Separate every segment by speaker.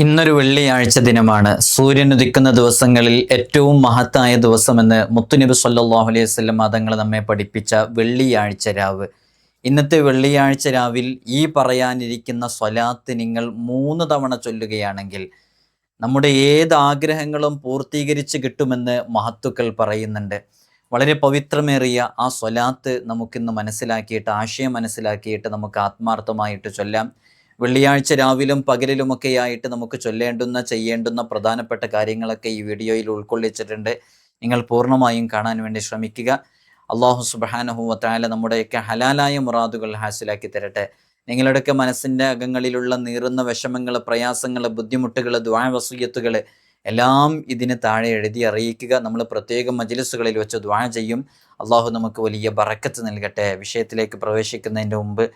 Speaker 1: ഇന്നൊരു വെള്ളിയാഴ്ച ദിനമാണ്. സൂര്യൻ ഉദിക്കുന്ന ദിവസങ്ങളിൽ ഏറ്റവും മഹത്തായ ദിവസമെന്ന് മുത്തുനബി സല്ലല്ലാഹു അലൈഹി വസല്ലം തങ്ങൾ നമ്മെ പഠിപ്പിച്ച വെള്ളിയാഴ്ച രാവ്. ഇന്നത്തെ വെള്ളിയാഴ്ച രാവിൽ ഈ പറയാനിരിക്കുന്ന സ്വലാത്ത് നിങ്ങൾ 3 തവണ ചൊല്ലുകയാണെങ്കിൽ നമ്മുടെ ഏത് ആഗ്രഹങ്ങളും പൂർത്തീകരിച്ച് കിട്ടുമെന്ന് മഹത്തുക്കൾ പറയുന്നുണ്ട്. വളരെ പവിത്രമേറിയ ആ സ്വലാത്ത് നമുക്കിന്ന് മനസ്സിലാക്കിയിട്ട്, ആശയം മനസ്സിലാക്കിയിട്ട് നമുക്ക് ആത്മാർത്ഥമായിട്ട് ചൊല്ലാം. വെള്ളിയാഴ്ച രാവിലും പകലിലുമൊക്കെയായിട്ട് നമുക്ക് ചൊല്ലേണ്ടുന്ന ചെയ്യേണ്ടുന്ന പ്രധാനപ്പെട്ട കാര്യങ്ങളൊക്കെ ഈ വീഡിയോയിൽ ഉൾക്കൊള്ളിച്ചിട്ടുണ്ട്. നിങ്ങൾ പൂർണ്ണമായും കാണാൻ വേണ്ടി ശ്രമിക്കുക. അള്ളാഹു സുബ്ഹാനഹു വ തആല നമ്മുടെയൊക്കെ ഹലാലായ മുറാദുകൾ ഹാസിലാക്കി തരട്ടെ. നിങ്ങളുടെയൊക്കെ മനസ്സിൻ്റെ അകങ്ങളിലുള്ള നീറുന്ന വിഷമങ്ങൾ, പ്രയാസങ്ങൾ, ബുദ്ധിമുട്ടുകൾ, ദുആ വസിയ്യത്തുകൾ എല്ലാം ഇതിന് താഴെ എഴുതി അറിയിക്കുക. നമ്മൾ പ്രത്യേകം മജ്‌ലിസുകളിൽ വെച്ച് ദുആ ചെയ്യും. അള്ളാഹു നമുക്ക് വലിയ ബറക്കത്ത് നൽകട്ടെ. വിഷയത്തിലേക്ക് പ്രവേശിക്കുന്നതിൻ്റെ മുമ്പ്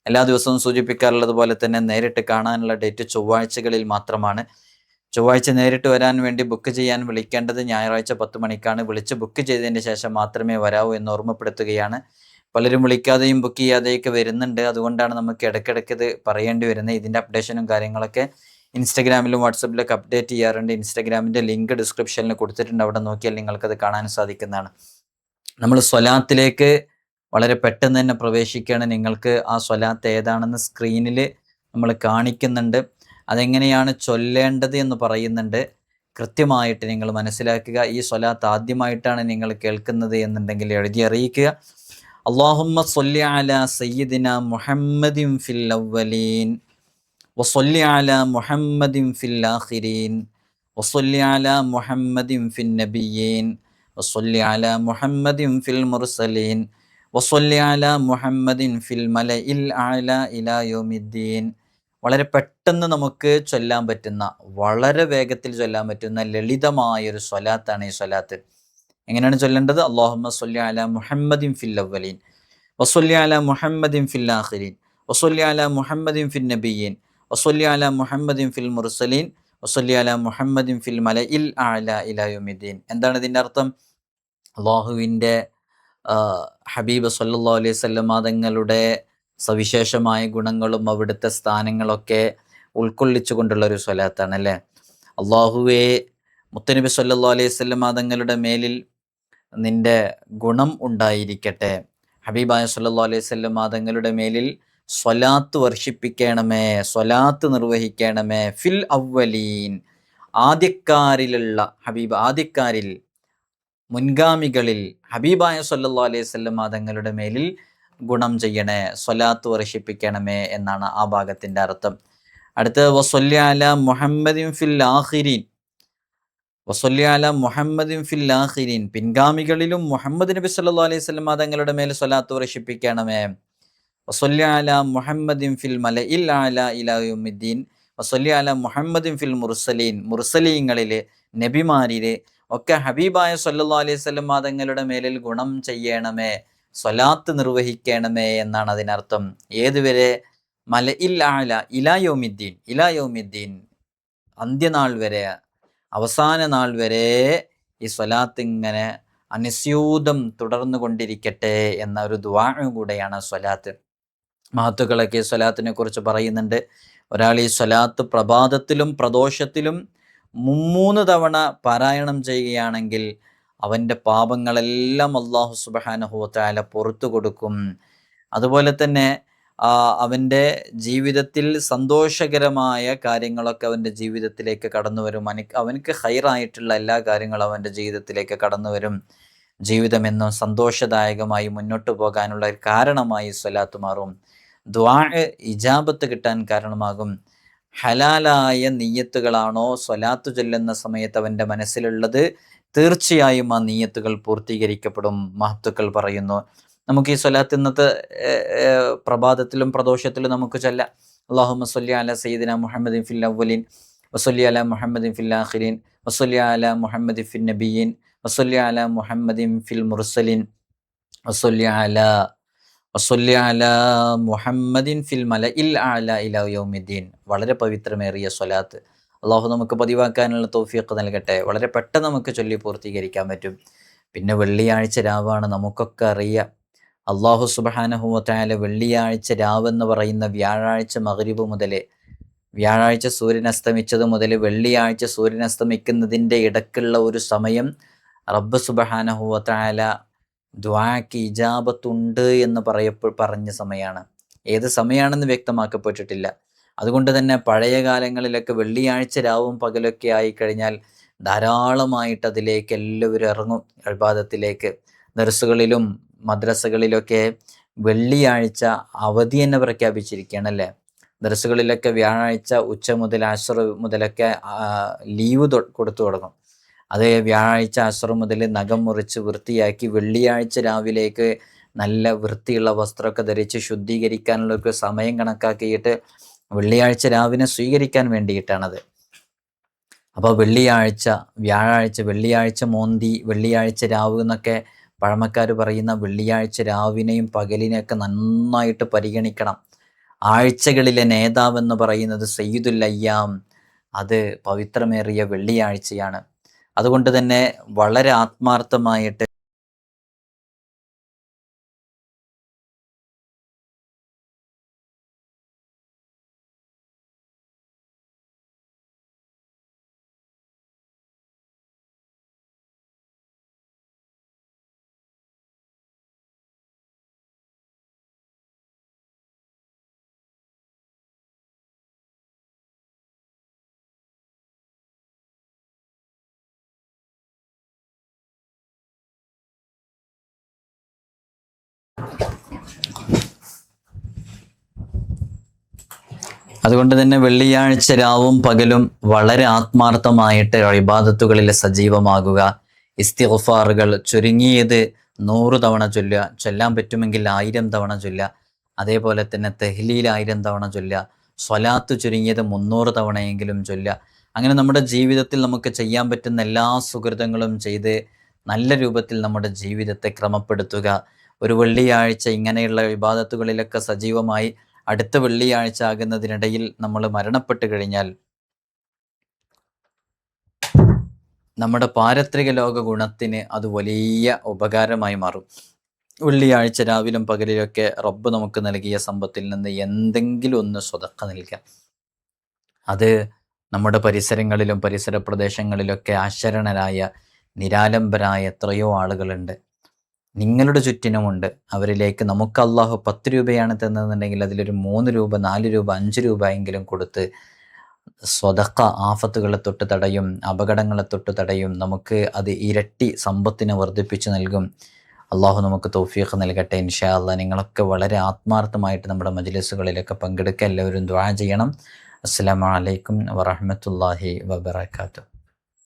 Speaker 1: എല്ലാ ദിവസവും സൂചിപ്പിക്കാറുള്ളത് പോലെ തന്നെ നേരിട്ട് കാണാനുള്ള ഡേറ്റ് ചൊവ്വാഴ്ചകളിൽ മാത്രമാണ്. ചൊവ്വാഴ്ച നേരിട്ട് വരാൻ വേണ്ടി ബുക്ക് ചെയ്യാൻ വിളിക്കേണ്ടത് ഞായറാഴ്ച 10 മണിക്കാണ്. വിളിച്ച് ബുക്ക് ചെയ്തതിന് ശേഷം മാത്രമേ വരാവൂ എന്ന് ഓർമ്മപ്പെടുത്തുകയാണ്. പലരും വിളിക്കാതെയും ബുക്ക് ചെയ്യാതെയൊക്കെ വരുന്നുണ്ട്. അതുകൊണ്ടാണ് നമുക്ക് ഇടയ്ക്കിടയ്ക്ക് ഇത് പറയേണ്ടി വരുന്നത്. ഇതിൻ്റെ അപ്ഡേഷനും കാര്യങ്ങളൊക്കെ ഇൻസ്റ്റഗ്രാമിലും വാട്സപ്പിലൊക്കെ അപ്ഡേറ്റ് ചെയ്യാറുണ്ട്. ഇൻസ്റ്റഗ്രാമിൻ്റെ ലിങ്ക് ഡിസ്ക്രിപ്ഷനിൽ കൊടുത്തിട്ടുണ്ട്. അവിടെ നോക്കിയാൽ നിങ്ങൾക്കത് കാണാൻ സാധിക്കുന്നതാണ്. നമ്മൾ സ്വലാത്തിലേക്ക് വളരെ പെട്ടെന്ന് തന്നെ പ്രവേശിക്കുകയാണ്. നിങ്ങൾക്ക് ആ സ്വലാത്ത് ഏതാണെന്ന് സ്ക്രീനിൽ നമ്മൾ കാണിക്കുന്നുണ്ട്. അതെങ്ങനെയാണ് ചൊല്ലേണ്ടത് എന്ന് പറയുന്നുണ്ട്. കൃത്യമായിട്ട് നിങ്ങൾ മനസ്സിലാക്കുക. ഈ സ്വലാത്ത് ആദ്യമായിട്ടാണ് നിങ്ങൾ കേൾക്കുന്നത് എന്നുണ്ടെങ്കിൽ എഴുതി അറിയിക്കുക. അല്ലാഹുമ്മ സ്വല്ലി അലാ സയ്യിദിന മുഹമ്മദിൻ ഫിൽ അവ്വലീൻ വസ്വല്ലി അലാ മുഹമ്മദിൻ ഫിൽ ആഖിരീൻ വസ്വല്ലി അലാ മുഹമ്മദിൻ ഫിൻ നബിയ്യീൻ വസ്വല്ലി അലാ മുഹമ്മദിൻ ഫിൽ മുർസലീൻ വസ്വല്ലി അലാ മുഹമ്മദിൻ ഫിൽ മലഇൽ അഅ്ലാ ഇലാ യൗമിദ്ദീൻ. വളരെ പെട്ടെന്ന് നമുക്ക് ചൊല്ലാൻ പറ്റുന്ന, വളരെ വേഗത്തിൽ ചൊല്ലാൻ പറ്റുന്ന ലളിതമായൊരു സ്വലാത്താണ് ഈ സ്വലാത്ത്. എങ്ങനെയാണ് ചൊല്ലേണ്ടത്? അല്ലാഹുമ്മ സ്വല്ലി അലാ മുഹമ്മദിൻ ഫിൽ അവ്വലീൻ വസ്വല്ലി അലാ മുഹമ്മദിൻ ഫിൽ ആഖിരീൻ വസ്വല്ലി അലാ മുഹമ്മദിൻ ഫിൻ നബിയ്യീൻ വസ്വല്ലി അലാ മുഹമ്മദിൻ ഫിൽ മുർസലീൻ വസ്വല്ലി അലാ മുഹമ്മദിൻ ഫിൽ മലഇൽ അഅ്ലാ ഇലാ യൗമിദ്ദീൻ. എന്താണ് ഇതിൻ്റെ അർത്ഥം? അള്ളാഹുവിൻ്റെ ഹബീബ് സല്ലല്ലാഹു അലൈഹി വസല്ലം തങ്ങളുടെ സവിശേഷമായ ഗുണങ്ങളും അവിടുത്തെ സ്ഥാനങ്ങളൊക്കെ ഉൾക്കൊള്ളിച്ചു കൊണ്ടുള്ള ഒരു സ്വലാത്താണ് അല്ലേ. അള്ളാഹുവേ, മുത്തനബി സല്ലല്ലാഹു അലൈഹി വസല്ലം തങ്ങളുടെ മേലിൽ നിൻ്റെ ഗുണം ഉണ്ടായിരിക്കട്ടെ. ഹബീബായ സല്ലല്ലാഹു അലൈഹി വസല്ലം തങ്ങളുടെ മേലിൽ സ്വലാത്ത് വർഷിപ്പിക്കണമേ, സ്വലാത്ത് നിർവഹിക്കണമേ. ഫിൽ അവ്വലീൻ, ആദ്യക്കാരിലുള്ള ഹബീബ്, ആദ്യക്കാരിൽ, മുൻഗാമികളിൽ ഹബീബായ സല്ലല്ലാഹു അലൈഹി വസല്ലം തങ്ങളുടെ മേലിൽ ഗുണം ചെയ്യണേ, സ്വലാത്ത് വർഷിപ്പിക്കണമേ എന്നാണ് ആ ഭാഗത്തിൻ്റെ അർത്ഥം. അടുത്ത വസ്വല്ലി അലാ മുഹമ്മദിൻ ഫിൽ ആഖിരീൻ വസ്വല്ലി അലാ മുഹമ്മദിൻ ഫിൽ ആഖിരീൻ, പിൻഗാമികളിലും മുഹമ്മദ് നബി സല്ലല്ലാഹു അലൈഹി വസല്ലം തങ്ങളുടെ മേൽ സ്വലാത്ത് വർഷിപ്പിക്കണമേ. വസ്വല്ലി അലാ മുഹമ്മദിൻ ഫിൽ മലഇൽ അഅ്ലാ ഇലാ യൗമിദ്ദീൻ വസ്വല്ലി അലാ മുഹമ്മദിൻ ഫിൽ മുർസലീൻ, മുർസലീങ്ങളിൽ, നബിമാരിൽ ഒക്കെ ഹബീബായ സല്ലല്ലാഹു അലൈഹി വസല്ലം തങ്ങളുടെ മേലിൽ ഗുണം ചെയ്യണമേ, സ്വലാത്ത് നിർവഹിക്കണമേ എന്നാണ് അതിനർത്ഥം. ഏതുവരെ? മലഇൽ അഅ്ലാ ഇലാ യൗമിദ്ദീൻ, ഇലാ യൗമിദ്ദീൻ, അന്ത്യനാൾ വരെ, അവസാന നാൾ വരെ ഈ സ്വലാത്ത് ഇങ്ങനെ അനിസ്യൂതം തുടർന്നു കൊണ്ടിരിക്കട്ടെ എന്ന ഒരു ദുആ കൂടെയാണ് സ്വലാത്ത്. മഹത്തുക്കളൊക്കെ ഈ സ്വലാത്തിനെ കുറിച്ച് പറയുന്നുണ്ട്. ഒരാൾ ഈ സ്വലാത്ത് പ്രഭാതത്തിലും പ്രദോഷത്തിലും 3 തവണ പാരായണം ചെയ്യുകയാണെങ്കിൽ അവൻ്റെ പാപങ്ങളെല്ലാം അല്ലാഹു സുബ്ഹാനഹു വ തആല പുറത്തു കൊടുക്കും. അതുപോലെ തന്നെ അവൻ്റെ ജീവിതത്തിൽ സന്തോഷകരമായ കാര്യങ്ങളൊക്കെ അവൻ്റെ ജീവിതത്തിലേക്ക് കടന്നു വരും. അവനക്ക് ഹൈറായിട്ടുള്ള എല്ലാ കാര്യങ്ങളും അവൻ്റെ ജീവിതത്തിലേക്ക് കടന്നു വരും. ജീവിതം എന്നും സന്തോഷദായകമായി മുന്നോട്ട് പോകാനുള്ള ഒരു കാരണമായി സ്വലാത്ത് മാറും. ദുആ ഇജാബത്ത് കിട്ടാൻ കാരണമാകും. ഹലാലായ നിയ്യത്തുകളാണോ സ്വലാത്ത് ചൊല്ലുന്ന സമയത്ത് അവൻ്റെ മനസ്സിലുള്ളത്, തീർച്ചയായും ആ നിയ്യത്തുകൾ പൂർത്തീകരിക്കപ്പെടും. മഹത്തുക്കൾ പറയുന്നു. നമുക്ക് ഈ സ്വലാത്ത് ഇന്നത്തെ പ്രഭാതത്തിലും പ്രദോഷത്തിലും നമുക്ക് ചൊല്ലാം. അല്ലാഹുമ്മ സ്വല്ലി അലാ സയ്യിദിന മുഹമ്മദിൻ ഫിൽ അവ്വലീൻ വസ്വല്ലി അലാ മുഹമ്മദിൻ ഫിൽ ആഖിരീൻ വസ്വല്ലി അലാ മുഹമ്മദിൻ ഫിൻ നബിയ്യീൻ വസ്വല്ലി അലാ മുഹമ്മദിൻ ഫിൽ മുർസലീൻ വസ്വല്ലി അലാ മുഹമ്മദിൻ ഫിൽ മലഇൽ അഅ്ലാ ഇലാ യൗമിദ്ദീൻ. വളരെ പവിത്രമേറിയ സ്വലാത്ത്. അള്ളാഹു നമുക്ക് പതിവാക്കാനുള്ള തൗഫീഖ് നൽകട്ടെ. വളരെ പെട്ടെന്ന് നമുക്ക് ചൊല്ലി പൂർത്തീകരിക്കാൻ പറ്റും. പിന്നെ വെള്ളിയാഴ്ച രാവാണ്, നമുക്കൊക്കെ അറിയാം. അല്ലാഹു സുബ്ഹാനഹു വ തആല വെള്ളിയാഴ്ച രാവെന്ന് പറയുന്ന വ്യാഴാഴ്ച മഗ്രിബ് മുതൽ വ്യാഴാഴ്ച സൂര്യൻ അസ്തമിച്ചത് മുതൽ വെള്ളിയാഴ്ച സൂര്യൻ അസ്തമിക്കുന്നതിൻ്റെ ഇടയ്ക്കുള്ള ഒരു സമയം റബ്ബ് സുബ്ഹാനഹു വ തആല ദുആക്ക് ഇജാബത്തുണ്ട് എന്ന് പറഞ്ഞ സമയമാണ്. ഏത് സമയമാണെന്ന് വ്യക്തമാക്കപ്പെട്ടിട്ടില്ല. അതുകൊണ്ട് തന്നെ പഴയ കാലങ്ങളിലൊക്കെ വെള്ളിയാഴ്ച രാവും പകലൊക്കെ ആയിക്കഴിഞ്ഞാൽ ധാരാളമായിട്ട് അതിലേക്ക് എല്ലാവരും ഇറങ്ങും, ഇബാദത്തിലേക്ക്. ദർസുകളിലും മദ്രസകളിലൊക്കെ വെള്ളിയാഴ്ച അവധി തന്നെ പ്രഖ്യാപിച്ചിരിക്കുകയാണ് അല്ലേ. ദർസുകളിലൊക്കെ വ്യാഴാഴ്ച ഉച്ച മുതൽ അസ്ർ മുതലൊക്കെ ലീവ് കൊടുത്തു തുടങ്ങും. അത് വ്യാഴാഴ്ച അസ്ർ മുതൽ നഖം മുറിച്ച് വൃത്തിയാക്കി വെള്ളിയാഴ്ച രാവിലേക്ക് നല്ല വൃത്തിയുള്ള വസ്ത്രമൊക്കെ ധരിച്ച് ശുദ്ധീകരിക്കാനുള്ളൊരു സമയം കണക്കാക്കിയിട്ട് വെള്ളിയാഴ്ച രാവിനെ സ്വീകരിക്കാൻ വേണ്ടിയിട്ടാണത്. അപ്പോൾ വെള്ളിയാഴ്ച മോന്തി, വെള്ളിയാഴ്ച രാവ് എന്നൊക്കെ പഴമക്കാർ പറയുന്ന വെള്ളിയാഴ്ച രാവിനെയും പകലിനെയൊക്കെ നന്നായിട്ട് പരിഗണിക്കണം. ആഴ്ചകളിലെ നേതാവെന്ന് പറയുന്നത് സയ്യിദുൽ അയ്യാം, അത് പവിത്രമേറിയ വെള്ളിയാഴ്ചയാണ്. അതുകൊണ്ട് തന്നെ വളരെ ആത്മാർത്ഥമായിട്ട് അതുകൊണ്ട് തന്നെ വെള്ളിയാഴ്ച രാവും പകലും വളരെ ആത്മാർത്ഥമായിട്ട് ഇബാദത്തുകളിൽ സജീവമാകുക. ഇസ്തിഗ്ഫാറുകൾ ചുരുങ്ങിയത് 100 തവണ ചൊല്ലുക, ചൊല്ലാൻ പറ്റുമെങ്കിൽ 1000 തവണ ചൊല്ലുക. അതേപോലെ തന്നെ തഹ്ലീൽ 1000 തവണ ചൊല്ലുക, സ്വലാത്ത് ചുരുങ്ങിയത് 300 തവണയെങ്കിലും ചൊല്ലുക. അങ്ങനെ നമ്മുടെ ജീവിതത്തിൽ നമുക്ക് ചെയ്യാൻ പറ്റുന്ന എല്ലാ സുഹൃതങ്ങളും ചെയ്ത് നല്ല രൂപത്തിൽ നമ്മുടെ ജീവിതത്തെ ക്രമപ്പെടുത്തുക. ഒരു വെള്ളിയാഴ്ച ഇങ്ങനെയുള്ള ഇബാദത്തുകളിലൊക്കെ സജീവമായി അടുത്ത വെള്ളിയാഴ്ച ആകുന്നതിനിടയിൽ നമ്മൾ മരണപ്പെട്ട് കഴിഞ്ഞാൽ നമ്മുടെ പാരത്രിക ലോക ഗുണത്തിന് അത് വലിയ ഉപകാരമായി മാറും. വെള്ളിയാഴ്ച രാവിലും പകലിലൊക്കെ റബ്ബ് നമുക്ക് നൽകിയ സമ്പത്തിൽ നിന്ന് എന്തെങ്കിലും ഒന്ന് സ്വതക്ക നൽകാം. അത് നമ്മുടെ പരിസരങ്ങളിലും പരിസര പ്രദേശങ്ങളിലൊക്കെ അശരണരായ നിരാലംബരായ എത്രയോ ആളുകളുണ്ട്, നിങ്ങളുടെ ചുറ്റിനുമുണ്ട്. അവരിലേക്ക് നമുക്ക് അള്ളാഹു 10 രൂപയാണ് തന്നതെന്നുണ്ടെങ്കിൽ അതിലൊരു 3 രൂപ 4 രൂപ 5 രൂപ എങ്കിലും കൊടുത്ത് സ്വതക്ക ആഫത്തുകളെ തൊട്ട് തടയും, അപകടങ്ങളെ തൊട്ട് തടയും. നമുക്ക് അത് ഇരട്ടി സമ്പത്തിനെ വർദ്ധിപ്പിച്ച് നൽകും. അള്ളാഹു നമുക്ക് തൗഫീഖ് നൽകട്ടെ ഇൻഷാ അല്ലാഹ്. നിങ്ങളൊക്കെ വളരെ ആത്മാർത്ഥമായിട്ട് നമ്മുടെ മജ്ലിസുകളിലൊക്കെ പങ്കെടുക്കുക. എല്ലാവരും ദുആ ചെയ്യണം. അസ്സലാമു അലൈക്കും വറഹ്മത്തുള്ളാഹി വബറകാതുഹു.